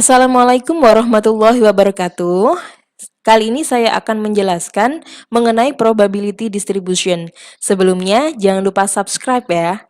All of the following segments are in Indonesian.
Assalamualaikum warahmatullahi wabarakatuh. Kali ini saya akan menjelaskan mengenai probability distribution. Sebelumnya, jangan lupa subscribe ya.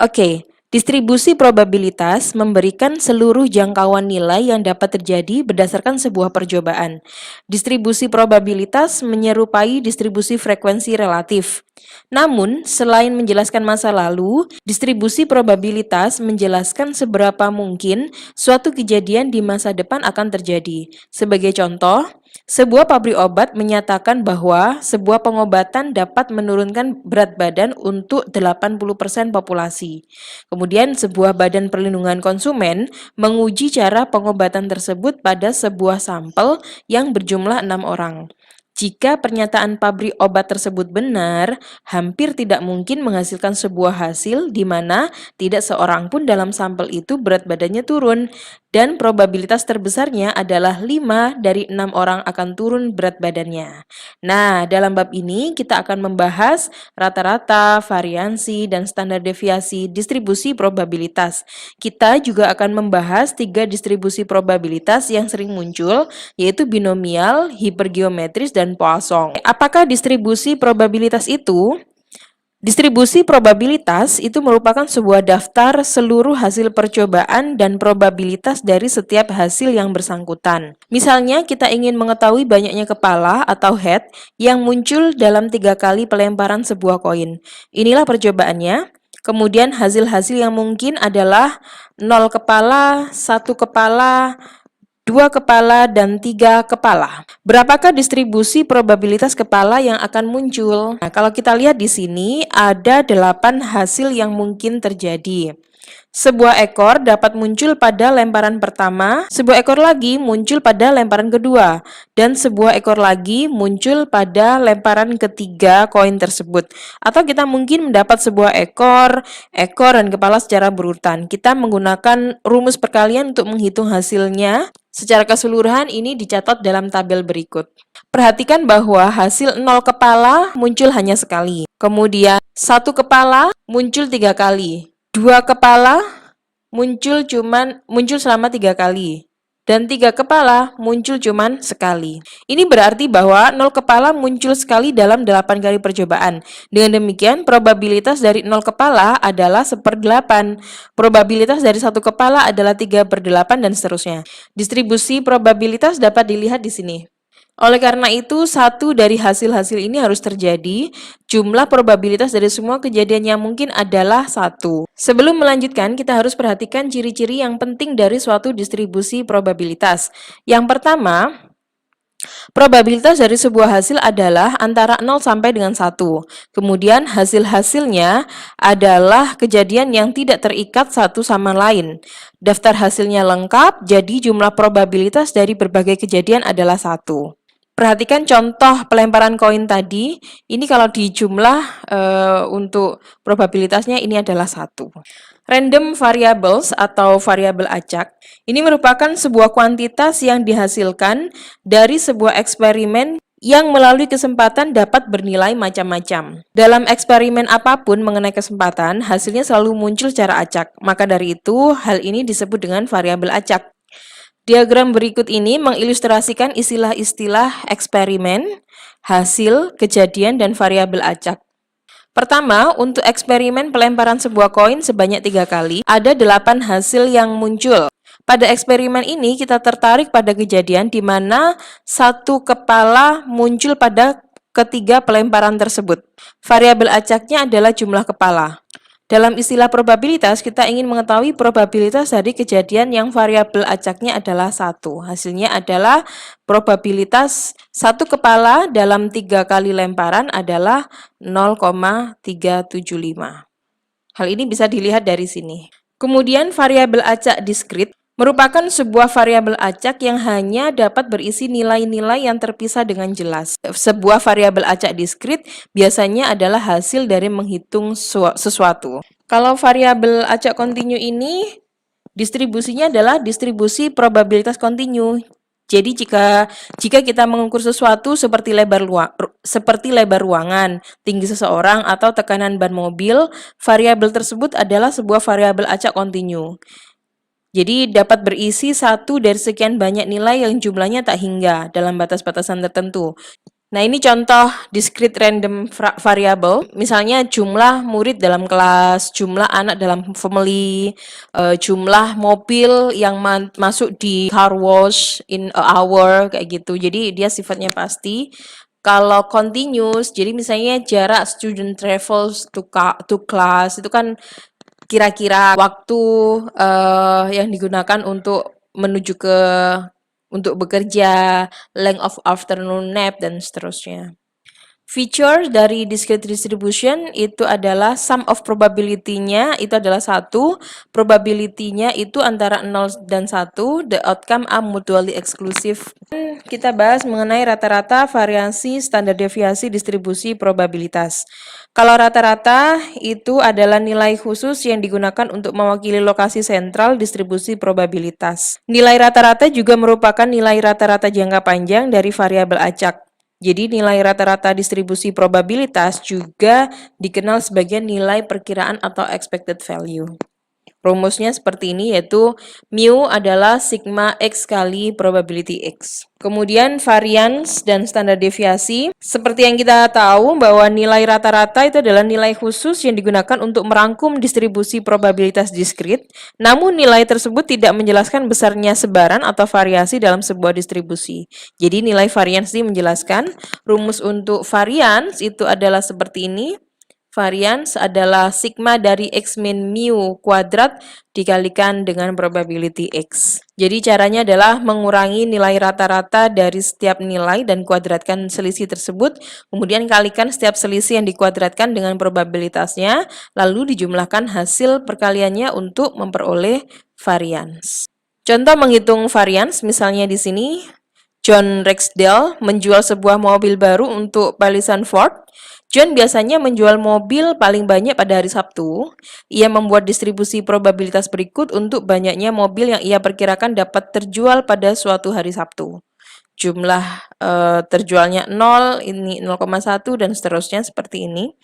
Oke, distribusi probabilitas memberikan seluruh jangkauan nilai yang dapat terjadi berdasarkan sebuah percobaan. Distribusi probabilitas menyerupai distribusi frekuensi relatif. Namun, selain menjelaskan masa lalu, distribusi probabilitas menjelaskan seberapa mungkin suatu kejadian di masa depan akan terjadi. Sebagai contoh, sebuah pabrik obat menyatakan bahwa sebuah pengobatan dapat menurunkan berat badan untuk 80% populasi. Kemudian sebuah badan perlindungan konsumen menguji cara pengobatan tersebut pada sebuah sampel yang berjumlah 6 orang. Jika pernyataan pabrik obat tersebut benar, hampir tidak mungkin menghasilkan sebuah hasil di mana tidak seorang pun dalam sampel itu berat badannya turun, dan probabilitas terbesarnya adalah 5 dari 6 orang akan turun berat badannya. Nah, dalam bab ini kita akan membahas rata-rata, variansi, dan standar deviasi distribusi probabilitas. Kita juga akan membahas 3 distribusi probabilitas yang sering muncul, yaitu binomial, hipergeometris, dan Poisson. Apakah distribusi probabilitas itu? Distribusi probabilitas itu merupakan sebuah daftar seluruh hasil percobaan dan probabilitas dari setiap hasil yang bersangkutan. Misalnya, kita ingin mengetahui banyaknya kepala atau head yang muncul dalam 3 kali pelemparan sebuah koin. Inilah percobaannya. Kemudian hasil-hasil yang mungkin adalah 0 kepala, 1 kepala, 2 kepala, dan 3 kepala. Berapakah distribusi probabilitas kepala yang akan muncul? Nah, kalau kita lihat di sini ada 8 hasil yang mungkin terjadi. Sebuah ekor dapat muncul pada lemparan pertama, sebuah ekor lagi muncul pada lemparan kedua, dan sebuah ekor lagi muncul pada lemparan ketiga koin tersebut. Atau kita mungkin mendapat sebuah ekor, dan kepala secara berurutan. Kita menggunakan rumus perkalian untuk menghitung hasilnya. Secara keseluruhan ini dicatat dalam tabel berikut. Perhatikan bahwa hasil 0 kepala muncul hanya sekali. Kemudian 1 kepala muncul 3 kali. 2 kepala muncul selama 3 kali. Dan 3 kepala muncul cuman sekali. Ini berarti bahwa 0 kepala muncul sekali dalam 8 kali percobaan. Dengan demikian, probabilitas dari 0 kepala adalah 1/8. Probabilitas dari 1 kepala adalah 3/8 dan seterusnya. Distribusi probabilitas dapat dilihat di sini. Oleh karena itu, satu dari hasil-hasil ini harus terjadi. Jumlah probabilitas dari semua kejadian yang mungkin adalah 1. Sebelum melanjutkan, kita harus perhatikan ciri-ciri yang penting dari suatu distribusi probabilitas. Yang pertama, probabilitas dari sebuah hasil adalah antara 0 sampai dengan 1. Kemudian hasil-hasilnya adalah kejadian yang tidak terikat satu sama lain. Daftar hasilnya lengkap, jadi jumlah probabilitas dari berbagai kejadian adalah 1. Perhatikan contoh pelemparan koin tadi, ini kalau dijumlah untuk probabilitasnya ini adalah 1. Random variables atau variabel acak, ini merupakan sebuah kuantitas yang dihasilkan dari sebuah eksperimen yang melalui kesempatan dapat bernilai macam-macam. Dalam eksperimen apapun mengenai kesempatan, hasilnya selalu muncul secara acak. Maka dari itu, hal ini disebut dengan variabel acak. Diagram berikut ini mengilustrasikan istilah-istilah eksperimen, hasil, kejadian, dan variabel acak. Pertama, untuk eksperimen pelemparan sebuah koin sebanyak 3 kali, ada 8 hasil yang muncul. Pada eksperimen ini, kita tertarik pada kejadian di mana 1 kepala muncul pada ketiga pelemparan tersebut. Variabel acaknya adalah jumlah kepala. Dalam istilah probabilitas, kita ingin mengetahui probabilitas dari kejadian yang variabel acaknya adalah 1. Hasilnya adalah probabilitas 1 kepala dalam 3 kali lemparan adalah 0,375. Hal ini bisa dilihat dari sini. Kemudian variabel acak diskrit merupakan sebuah variabel acak yang hanya dapat berisi nilai-nilai yang terpisah dengan jelas. Sebuah variabel acak diskrit biasanya adalah hasil dari menghitung sesuatu. Kalau variabel acak kontinu ini distribusinya adalah distribusi probabilitas kontinu. Jadi jika kita mengukur sesuatu seperti lebar ruangan, tinggi seseorang, atau tekanan ban mobil, variabel tersebut adalah sebuah variabel acak kontinu. Jadi dapat berisi satu dari sekian banyak nilai yang jumlahnya tak hingga dalam batas-batasan tertentu. Nah, ini contoh discrete random variable, misalnya jumlah murid dalam kelas, jumlah anak dalam family, jumlah mobil yang masuk di car wash in a hour, kayak gitu. Jadi dia sifatnya pasti. Kalau continuous, jadi misalnya jarak student travels to class, itu kan kira-kira waktu yang digunakan untuk menuju ke untuk bekerja, length of afternoon nap, dan seterusnya. Feature dari discrete distribution itu adalah sum of probability-nya itu adalah 1, probability-nya itu antara 0 dan 1, the outcome are mutually exclusive. Kita bahas mengenai rata-rata, variasi, standar deviasi, distribusi, probabilitas. Kalau rata-rata itu adalah nilai khusus yang digunakan untuk mewakili lokasi sentral distribusi probabilitas. Nilai rata-rata juga merupakan nilai rata-rata jangka panjang dari variabel acak. Jadi nilai rata-rata distribusi probabilitas juga dikenal sebagai nilai perkiraan atau expected value. Rumusnya seperti ini, yaitu mu adalah sigma X kali probability X. Kemudian varians dan standar deviasi. Seperti yang kita tahu bahwa nilai rata-rata itu adalah nilai khusus yang digunakan untuk merangkum distribusi probabilitas diskrit. Namun nilai tersebut tidak menjelaskan besarnya sebaran atau variasi dalam sebuah distribusi. Jadi nilai varians ini menjelaskan rumus untuk varians itu adalah seperti ini. Varians adalah sigma dari X min mu kuadrat dikalikan dengan probability X. Jadi caranya adalah mengurangi nilai rata-rata dari setiap nilai dan kuadratkan selisih tersebut, kemudian kalikan setiap selisih yang dikuadratkan dengan probabilitasnya, lalu dijumlahkan hasil perkaliannya untuk memperoleh varians. Contoh menghitung varians, misalnya di sini, John Rexdale menjual sebuah mobil baru untuk Palissan Ford. John biasanya menjual mobil paling banyak pada hari Sabtu. Ia membuat distribusi probabilitas berikut untuk banyaknya mobil yang ia perkirakan dapat terjual pada suatu hari Sabtu. Jumlah terjualnya 0, ini 0,1, dan seterusnya seperti ini.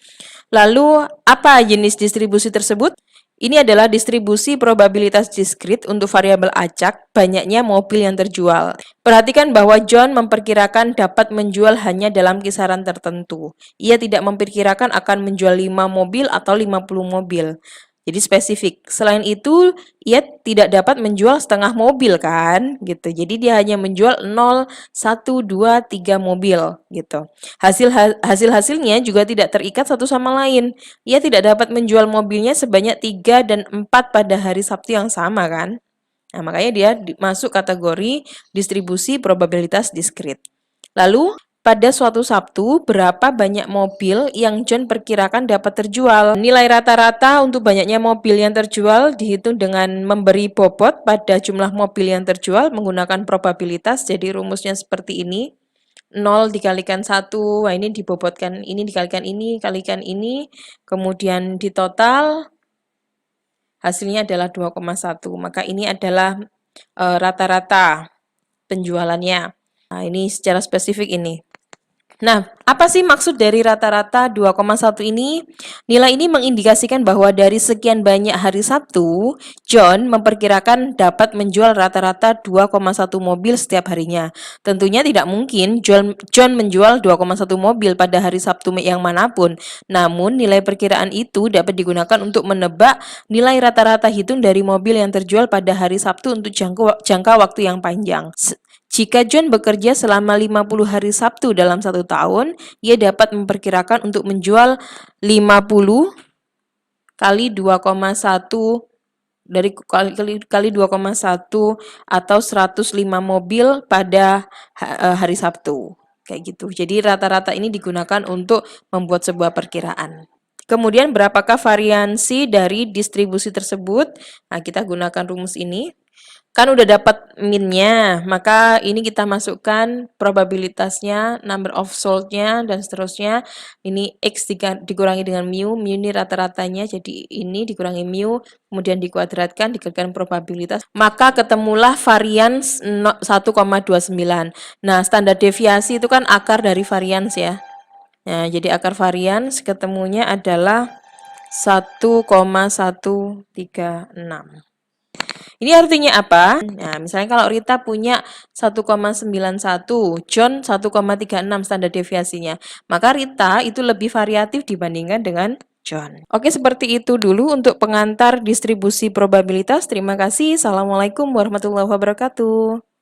Lalu, apa jenis distribusi tersebut? Ini adalah distribusi probabilitas diskrit untuk variabel acak, banyaknya mobil yang terjual. Perhatikan bahwa John memperkirakan dapat menjual hanya dalam kisaran tertentu. Ia tidak memperkirakan akan menjual 5 mobil atau 50 mobil. Jadi spesifik. Selain itu, ia tidak dapat menjual setengah mobil kan, gitu. Jadi dia hanya menjual 0, 1, 2, 3 mobil, gitu. Hasil-hasilnya juga tidak terikat satu sama lain. Ia tidak dapat menjual mobilnya sebanyak 3 dan 4 pada hari Sabtu yang sama kan. Nah, makanya dia masuk kategori distribusi probabilitas diskrit. Lalu, pada suatu Sabtu, berapa banyak mobil yang John perkirakan dapat terjual? Nilai rata-rata untuk banyaknya mobil yang terjual dihitung dengan memberi bobot pada jumlah mobil yang terjual menggunakan probabilitas. Jadi rumusnya seperti ini. 0 dikalikan 1, wah ini dibobotkan, ini dikalikan ini, kalikan ini, kemudian di total hasilnya adalah 2,1. Maka ini adalah rata-rata penjualannya. Nah, ini secara spesifik ini. Nah, apa sih maksud dari rata-rata 2,1 ini? Nilai ini mengindikasikan bahwa dari sekian banyak hari Sabtu, John memperkirakan dapat menjual rata-rata 2,1 mobil setiap harinya. Tentunya tidak mungkin John menjual 2,1 mobil pada hari Sabtu yang manapun. Namun, nilai perkiraan itu dapat digunakan untuk menebak nilai rata-rata hitung dari mobil yang terjual pada hari Sabtu untuk jangka waktu yang panjang. Jika John bekerja selama 50 hari Sabtu dalam 1 tahun, ia dapat memperkirakan untuk menjual 50 kali 2,1 dari kali 2,1 atau 105 mobil pada hari Sabtu. Kayak gitu. Jadi rata-rata ini digunakan untuk membuat sebuah perkiraan. Kemudian berapakah variansi dari distribusi tersebut? Nah, kita gunakan rumus ini. Kan udah dapat min-nya, maka ini kita masukkan probabilitasnya, number of sold-nya, dan seterusnya. Ini X dikurangi dengan mu ini rata-ratanya, jadi ini dikurangi mu, kemudian dikuadratkan, dikalikan probabilitas, maka ketemulah varians 1,29. Nah, standar deviasi itu kan akar dari varians ya. Nah, jadi akar varians ketemunya adalah 1,136. Ini artinya apa? Nah, misalnya kalau Rita punya 1,91, John 1,36 standar deviasinya, maka Rita itu lebih variatif dibandingkan dengan John. Oke, seperti itu dulu untuk pengantar distribusi probabilitas. Terima kasih. Assalamualaikum warahmatullahi wabarakatuh.